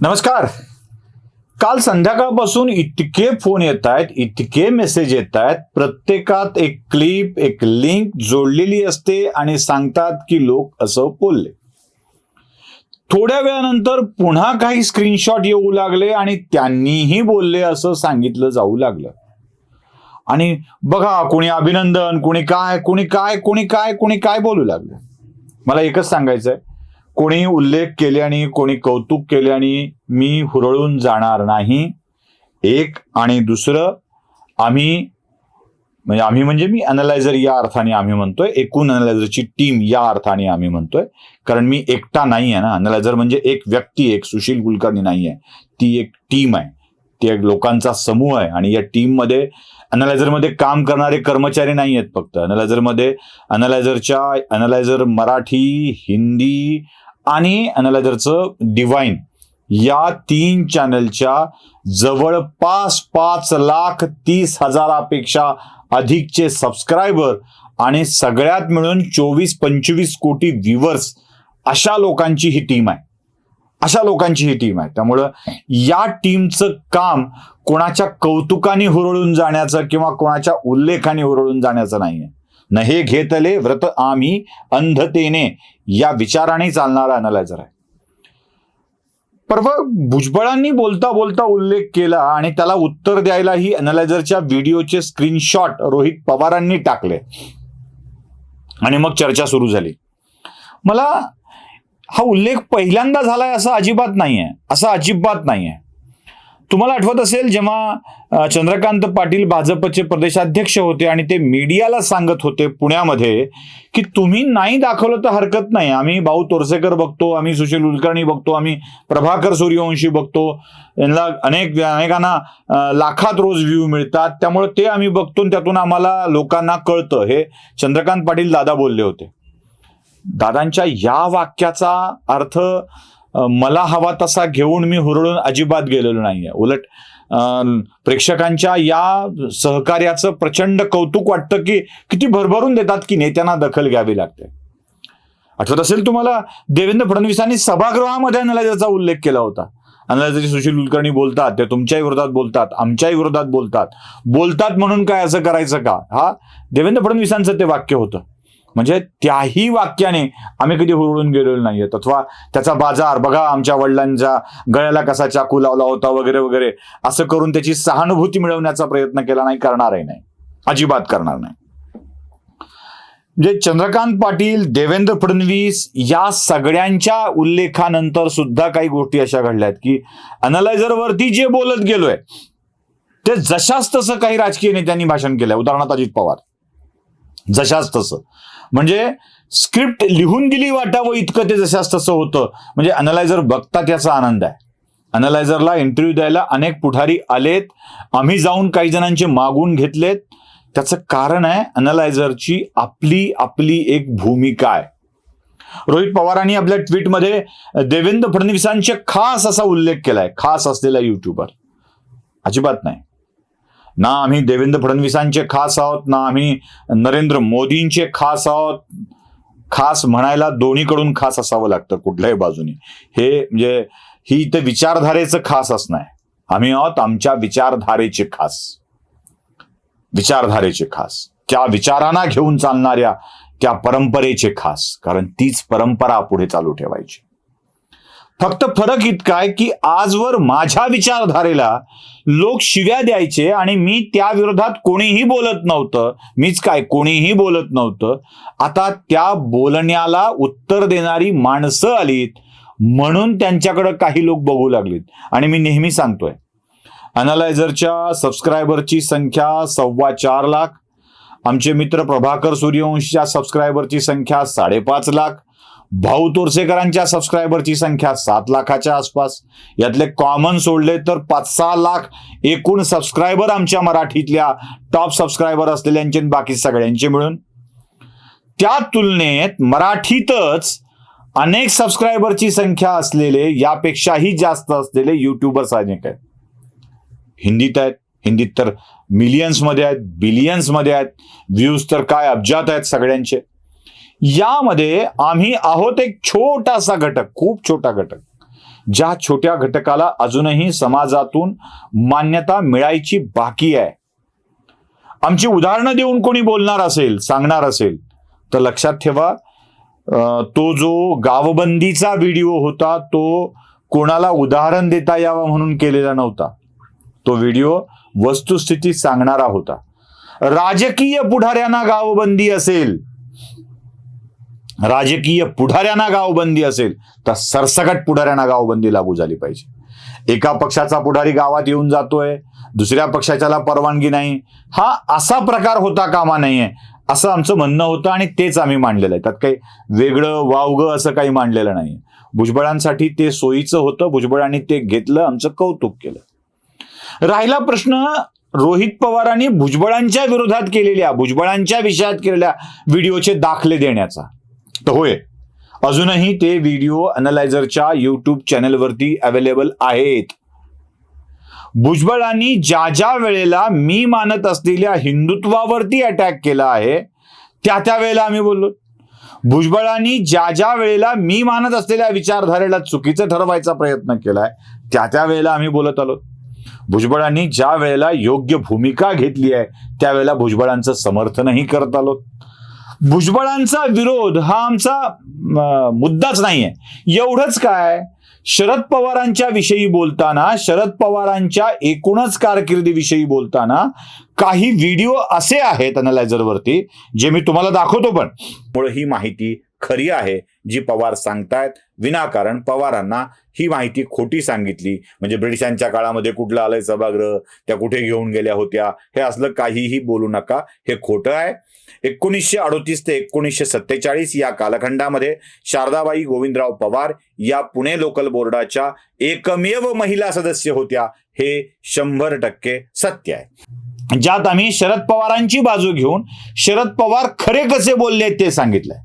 नमस्कार. काल संध्याकाळपासून इतके फोन येत आहेत, इतके मेसेज येत आहेत, प्रत्येकात एक क्लिप, एक लिंक जोडलेली असते आणि सांगतात की लोक असं बोलले. थोड्या वेळानंतर पुन्हा काही स्क्रीनशॉट येऊ लागले आणि त्यांनीही बोलले असं सांगितलं जाऊ लागलं. आणि बघा, कोणी अभिनंदन, कोणी काय बोलू लागलं. मला एकच सांगायचंय, कोणी उल्लेख केल्याने, कोणी कौतुक केल्याने मी हुरळून जाणार नाही. एक आणि दुसरं, आम्ही म्हणजे मी अनालायझर या अर्थाने आम्ही म्हणतोय, एकूण अनालायझरची टीम या अर्थाने आम्ही म्हणतोय, कारण मी एकटा नाही आहे ना. अनालायझर म्हणजे एक व्यक्ती, एक सुशील कुलकर्णी नाही आहे, ती एक टीम आहे, ती एक लोकांचा समूह आहे. आणि या टीम मध्ये अनालायझरमध्ये काम करणारे कर्मचारी नाही आहेत फक्त. अनालायझर मराठी, हिंदी आणि अनालायझरचं डिवाइन या 3 चॅनलच्या जवळपास 5,30,000पेक्षा अधिकचे सबस्क्रायबर आणि सगळ्यात मिळून 24-25 कोटी व्ह्यूअर्स, अशा लोकांची ही टीम आहे. त्यामुळं या टीमचं काम कोणाच्या कौतुकाने हुरळून जाण्याचं किंवा कोणाच्या उल्लेखाने हुरळून जाण्याचं नाहीये. न हे घेतले व्रत आम्ही अंधतेने या विचाराने चालणारा अनालायझर आहे. परवा भुजबळांनी बोलता बोलता उल्लेख केला आणि त्याला उत्तर द्यायलाही अनालायझरच्या व्हिडिओचे स्क्रीनशॉट रोहित पवारांनी टाकले आणि मग चर्चा सुरू झाली. मला हा उल्लेख पहिल्यांदा झालाय असं अजिबात नाहीये. तुम्हाला आठवत असेल, जेव्हा चंद्रकांत पाटील भाजपचे प्रदेशाध्यक्ष होते आणि ते मीडियाला सांगत होते पुण्यामध्ये की तुम्ही नाही दाखवलं तर हरकत नाही, आम्ही भाऊ तोरसेकर बघतो, आम्ही सुशील कुलकर्णी बघतो, आम्ही प्रभाकर सूर्यवंशी बघतो, यांना अनेकांना लाखात रोज व्ह्यू मिळतात, त्यामुळे ते आम्ही बघतो, त्यातून आम्हाला लोकांना कळतं. हे चंद्रकांत पाटील दादा बोलले होते. दादांच्या या वाक्याचा अर्थ मला हवा तसा घेऊन मी हुरळून अजिबात गेलेलो नाहीये. उलट प्रेक्षकांच्या या सहकार्याचं प्रचंड कौतुक वाटतं की किती भरभरून देतात की नेत्यांना दखल घ्यावी लागते. आठवत असेल तुम्हाला, देवेंद्र फडणवीसांनी सभागृहामध्ये अनालायझरचा उल्लेख केला होता. अनालायझरचे सुशील कुलकर्णी बोलतात, ते तुमच्याही विरोधात बोलतात, आमच्याही विरोधात बोलतात म्हणून काय असं करायचं का, हा देवेंद्र फडणवीसांचं ते वाक्य होतं. म्हणजे त्याही वाक्याने आम्ही कधी हुरळून गेलेलो नाहीये. अथवा त्याचा बाजार बघा, आमच्या वडिलांच्या गळ्याला कसा चाकू लावला होता वगैरे वगैरे असं करून त्याची सहानुभूती मिळवण्याचा प्रयत्न केला नाही, करणारही नाही, अजिबात करणार नाही. म्हणजे चंद्रकांत पाटील, देवेंद्र फडणवीस या सगळ्यांच्या उल्लेखानंतर सुद्धा काही गोष्टी अशा घडल्यात की अनालायझरवरती जे बोलत गेलोय ते जशाच तसं काही राजकीय नेत्यांनी भाषण केलंय. उदाहरणार्थ अजित पवार, जशाच तसं, म्हणजे स्क्रिप्ट लिहून दिली वाटावं इतकं ते जशाच तसं होतं. म्हणजे अनालायझर बघतात याचा आनंद आहे. अनालायझरला इंटरव्ह्यू द्यायला अनेक पुढारी आलेत, आम्ही जाऊन काही जणांचे मागून घेतलेत. त्याचं कारण आहे अनालायझरची आपली एक भूमिका आहे. रोहित पवारांनी आपल्या ट्विटमध्ये देवेंद्र फडणवीसांचे खास असा उल्लेख केलाय, खास असलेला युट्यूबर. अजिबात नाही. ना आम्ही देवेंद्र फडणवीसांचे खास आहोत, ना आम्ही नरेंद्र मोदींचे खास आहोत. खास म्हणायला दोन्हीकडून खास असावं लागतं कुठल्याही बाजूनी. हे म्हणजे ही इथे विचारधारेचं खास असणं आहे. आम्ही आहोत आमच्या विचारधारेचे खास, त्या विचारांना घेऊन चालणाऱ्या त्या परंपरेचे खास, कारण तीच परंपरा पुढे चालू ठेवायची. फक्त फरक इतका आहे की आजवर माझ्या विचारधारेला लोक शिव्या द्यायचे आणि मी त्या विरोधात कोणीही बोलत नव्हतं. आता त्या बोलण्याला उत्तर देणारी माणसं आलीत म्हणून त्यांच्याकडे काही लोक बघू लागलीत. आणि मी नेहमी सांगतोय, अनालायझरच्या सबस्क्रायबरची संख्या 4.25 लाख, आमचे मित्र प्रभाकर सूर्यवंशीच्या सबस्क्रायबरची संख्या 5.5 लाख, भाऊ तोरसेकरांच्या सबस्क्रायबरची संख्या 7 लाखाच्या आसपास, यातले कॉमन सोडले तर 5-6 लाख एकूण सबस्क्रायबर आमच्या मराठीतल्या टॉप सबस्क्रायबर असलेल्यांचे बाकी सगळ्यांचे मिळून. त्या तुलनेत मराठीतच अनेक सबस्क्रायबरची संख्या असलेले, यापेक्षाही जास्त असलेले युट्यूबर्स अनेक आहेत. हिंदीत तर मिलियन्समध्ये आहेत, बिलियन्समध्ये आहेत, व्ह्यूज तर काय अब्जात आहेत सगळ्यांचे. यामध्ये आम्ही आहोत एक छोटासा घटक, खूप छोटा घटक, ज्या छोट्या घटकाला अजूनही समाजातून मान्यता मिळायची बाकी आहे. आमची उदाहरणं देऊन कोणी बोलणार असेल, सांगणार असेल तर लक्षात ठेवा, तो जो गावबंदीचा व्हिडिओ होता तो कोणाला उदाहरण देता यावं म्हणून केलेला नव्हता. तो व्हिडिओ वस्तुस्थिती सांगणारा होता. राजकीय पुढाऱ्यांना गावबंदी असेल, राजकीय पुढाऱ्यांना गावबंदी असेल तर सरसकट पुढाऱ्यांना गावबंदी लागू झाली पाहिजे. एका पक्षाचा पुढारी गावात येऊन जातोय, दुसऱ्या पक्षाच्याला परवानगी नाही, हा असा प्रकार होता कामा नाहीये असं आमचं म्हणणं होतं आणि तेच आम्ही मांडलेलं आहे. त्यात काही वेगळं वावगं असं काही मांडलेलं नाही. भुजबळांसाठी ते सोयीचं होतं, भुजबळांनी ते घेतलं, आमचं कौतुक केलं. राहिला प्रश्न रोहित पवारांनी भुजबळांच्या विरोधात केलेल्या, भुजबळांच्या विषयात केलेल्या व्हिडिओचे दाखले देण्याचा. तर होय, अजूनही ते व्हिडिओ अॅनालायझरच्या युट्यूब चॅनलवरती अवेलेबल आहेत. भुजबळांनी ज्या ज्या वेळेला मी मानत असलेल्या हिंदुत्वावरती अटॅक केला आहे त्या वेळेला आम्ही बोललो. भुजबळांनी ज्या ज्या वेळेला मी मानत असलेल्या विचारधारेला चुकीचं ठरवायचा प्रयत्न केलाय त्या वेळेला आम्ही बोलत आलो. भुजबळांनी ज्या वेळेला योग्य भूमिका घेतली आहे त्यावेळेला भुजबळांचं समर्थनही करत आलो. भुजबळांचा विरोध हा आमचा मुद्दाच नाहीये. एवढंच काय, शरद पवारांच्या विषयी बोलताना, शरद पवारांच्या एकूणच कारकिर्दीविषयी बोलताना काही व्हिडिओ असे आहेत अॅनालायझरवरती जे मी तुम्हाला दाखवतो. पण मुळे ही माहिती खरी आहे जी पवार सांगतायत. विनाकारण पवारांना ही माहिती खोटी सांगितली म्हणजे ब्रिटिशांच्या काळामध्ये कुठलं आलंय सभागृह, त्या कुठे घेऊन गेल्या होत्या, हे असलं काहीही बोलू नका, हे खोटं आहे. 1938 ते 1947 या कालखंडामध्ये शारदाबाई गोविंदराव पवार या पुणे लोकल बोर्डाच्या एकमेव महिला सदस्य होत्या, हे 100% सत्य आहे. ज्यात आम्ही शरद पवारांची बाजू घेऊन शरद पवार खरे कसे बोलले ते सांगितलंय.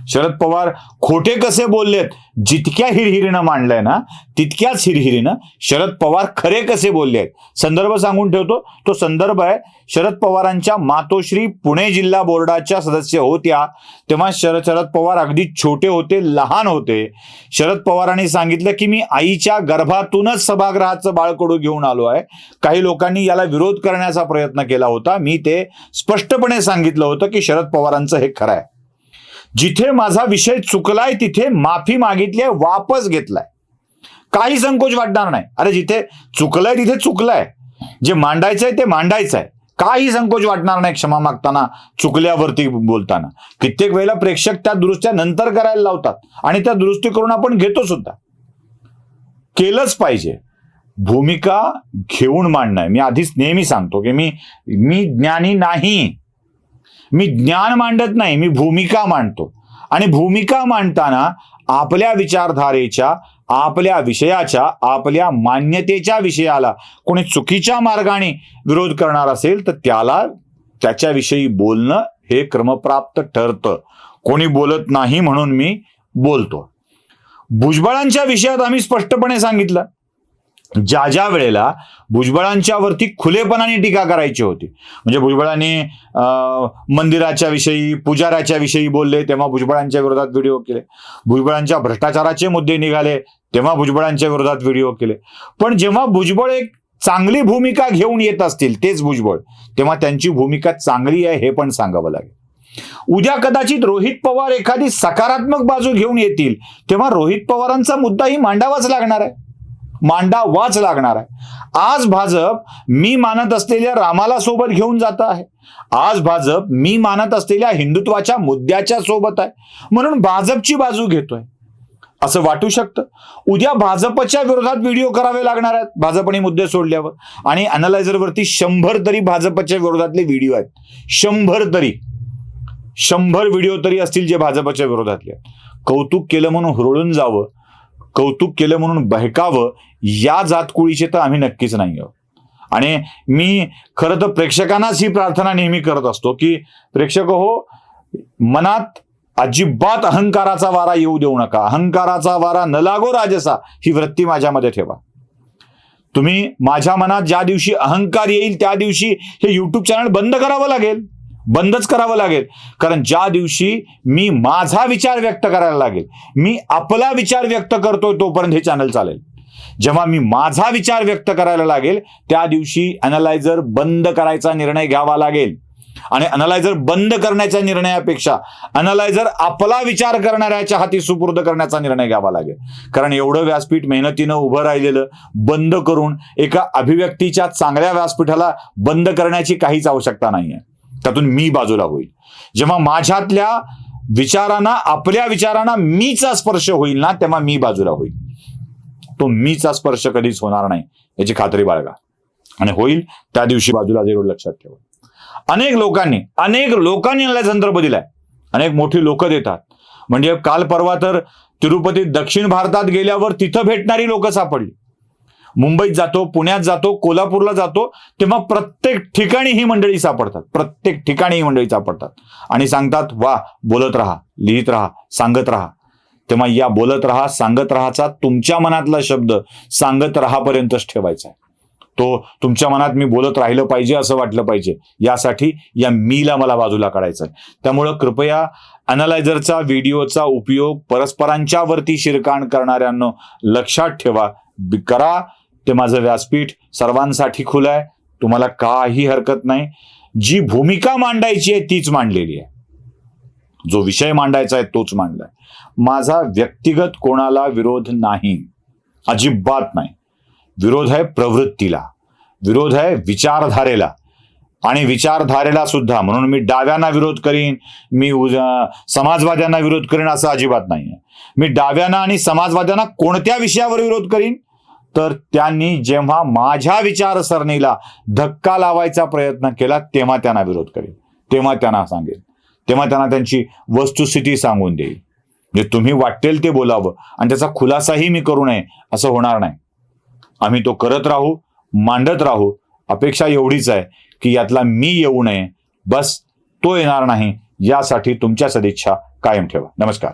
शरद पवार खोटे कसे बोललेत जितक्या हिरहिरीनं मांडलंय ना तितक्याच हिरहिरीनं शरद पवार खरे कसे बोलले आहेत. संदर्भ सांगून ठेवतो. तो संदर्भ आहे शरद पवारांच्या मातोश्री पुणे जिल्हा बोर्डाच्या सदस्य होत्या तेव्हा शरद पवार अगदी छोटे होते, लहान होते. शरद पवारांनी सांगितलं की मी आईच्या गर्भातूनच सभागृहाचं बाळकडू घेऊन आलो आहे. काही लोकांनी याला विरोध करण्याचा प्रयत्न केला होता. मी ते स्पष्टपणे सांगितलं होतं की शरद पवारांचं हे खरं आहे. जिथे माझा विषय चुकलाय तिथे माफी मागितली आहे, वापस घेतलाय, काही संकोच वाटणार नाही. अरे जिथे चुकलंय तिथे चुकलंय, जे मांडायचंय ते मांडायचंय, काही संकोच वाटणार नाही क्षमा मागताना, चुकल्यावरती बोलताना. कित्येक वेळेला प्रेक्षक त्या दुरुस्त्या नंतर करायला लावतात आणि त्या दुरुस्ती करून आपण घेतो सुद्धा. केलंच पाहिजे. भूमिका घेऊन मांडणं. मी आधीच नेहमी सांगतो की मी ज्ञानी नाही, मी ज्ञान मांडत नाही, मी भूमिका मांडतो. आणि भूमिका मांडताना आपल्या विचारधारेच्या, आपल्या विषयाच्या, आपल्या मान्यतेच्या विषयाला कोणी चुकीच्या मार्गाने विरोध करणार असेल तर त्याला त्याच्याविषयी बोलणं हे क्रमप्राप्त ठरतं. कोणी बोलत नाही म्हणून मी बोलतो. भुजबळांच्या विषयात आम्ही स्पष्टपणे सांगितलं ज्या ज्या वेळेला भुजबळांच्यावरती खुलेपणाने टीका करायची होती, म्हणजे भुजबळांनी मंदिराच्या विषयी, पुजाऱ्याच्या विषयी बोलले तेव्हा भुजबळांच्या विरोधात व्हिडिओ केले. भुजबळांच्या भ्रष्टाचाराचे मुद्दे निघाले तेव्हा भुजबळांच्या विरोधात व्हिडिओ केले. पण जेव्हा भुजबळ एक चांगली भूमिका घेऊन येत असतील तेच भुजबळ, तेव्हा त्यांची भूमिका चांगली आहे हे पण सांगावं लागेल. उद्या कदाचित रोहित पवार एखादी सकारात्मक बाजू घेऊन येतील तेव्हा रोहित पवारांचा मुद्दाही मांडावाच लागणार आहे, मांडावाच लागणार आहे. आज भाजप मी मानत असलेल्या रामाला सोबत घेऊन जात आहे. आज भाजप मी मानत असलेल्या हिंदुत्वाच्या मुद्द्याच्या सोबत आहे म्हणून भाजपची बाजू घेतोय असं वाटू शकतं. उद्या भाजपच्या विरोधात व्हिडिओ करावे लागणार आहेत भाजपने मुद्दे सोडल्यावर. आणि अॅनालायझरवरती 100 तरी भाजपच्या विरोधातले व्हिडिओ आहेत. 100 व्हिडिओ तरी असतील जे भाजपच्या विरोधातले आहेत. कौतुक केलं म्हणून हुरळून जावं, कौतुक केलं म्हणून बहकावं या जातकुळीचे तर आम्ही नक्कीच नाही आहोत. आणि मी खरं तर प्रेक्षकांनाच ही प्रार्थना नेहमी करत असतो की प्रेक्षक हो, मनात अजिबात अहंकाराचा वारा येऊ देऊ नका. अहंकाराचा वारा न लागो राजसा ही वृत्ती माझ्यामध्ये ठेवा. तुम्ही माझ्या मनात ज्या दिवशी अहंकार येईल त्या दिवशी हे युट्यूब चॅनल बंद करावं लागेल. बंदच करावं लागेल. कारण ज्या दिवशी मी माझा विचार व्यक्त करायला लागेल, मी आपला विचार व्यक्त करतोय तोपर्यंत हे चॅनल चालेल. जेव्हा मी माझा विचार व्यक्त करायला लागेल त्या दिवशी अॅनालायझर बंद करायचा निर्णय घ्यावा लागेल. आणि अॅनालायझर बंद करण्याच्या निर्णयापेक्षा अॅनालायझर आपला विचार करणाऱ्याच्या हाती सुपूर्द करण्याचा निर्णय घ्यावा लागेल. कारण एवढं व्यासपीठ मेहनतीनं उभं राहिलेलं बंद करून एका अभिव्यक्तीच्या चांगल्या व्यासपीठाला बंद करण्याची काहीच आवश्यकता नाहीये. त्यातून मी बाजूला होईल. जेव्हा माझ्यातल्या विचारांना, आपल्या विचारांना मीचा स्पर्श होईल ना, तेव्हा मी बाजूला होईल. तो मीचा स्पर्श कधीच होणार नाही याची खात्री बाळगा. आणि होईल त्या दिवशी बाजूला जाईल, लक्षात ठेवा. अनेक लोकांनी याला संदर्भ दिलाय. अनेक मोठी लोक देतात. म्हणजे काल परवा तर तिरुपतीत दक्षिण भारतात गेल्यावर तिथं भेटणारी लोक सापडली. मुंबईत जातो, पुण्यात जातो, कोल्हापूरला जातो, तेव्हा प्रत्येक ठिकाणी ही मंडळी सापडतात. आणि सांगतात, वा, बोलत राहा, लिहित राहा, सांगत राहा. तेव्हा या बोलत राहा, सांगत राहाचा तुमच्या मनातला शब्द सांगत राहापर्यंतच ठेवायचा आहे. तो तुमच्या मनात मी बोलत राहिलं पाहिजे असं वाटलं पाहिजे, यासाठी या मीला मला बाजूला काढायचं आहे. त्यामुळं कृपया अॅनालायझरचा व्हिडिओचा उपयोग परस्परांच्या वरती शिरकाण करणाऱ्यांनो लक्षात ठेवा. करा. ते माझं व्यासपीठ सर्वांसाठी खुलं आहे. तुम्हाला काही हरकत नाही. जी भूमिका मांडायची आहे तीच मांडलेली आहे. जो विषय मांडायचा आहे तोच मांडलाय. माझा व्यक्तिगत कोणाला विरोध नाही, अजिबात नाही. विरोध आहे प्रवृत्तीला, विरोध आहे विचारधारेला. आणि विचारधारेला सुद्धा म्हणून मी डाव्यांना विरोध करीन, मी समाजवाद्यांना विरोध करीन असं अजिबात नाहीये. मी डाव्यांना आणि समाजवाद्यांना कोणत्या विषयावर विरोध करीन तर त्यांनी जेव्हा माझ्या विचारसरणीला धक्का लावायचा प्रयत्न केला तेव्हा त्यांना विरोध करेन, तेव्हा त्यांना सांगेन, तेव्हा त्यांना त्यांची वस्तुस्थिती सांगून देईल. म्हणजे तुम्ही वाटेल ते बोलावं आणि त्याचा खुलासाही मी करू नये असं होणार नाही. आम्ही तो करत राहू, मांडत राहू. अपेक्षा एवढीच आहे की यातला मी येऊ नये, बस तो येणार नाही यासाठी तुमच्या सदिच्छा कायम ठेवा. नमस्कार.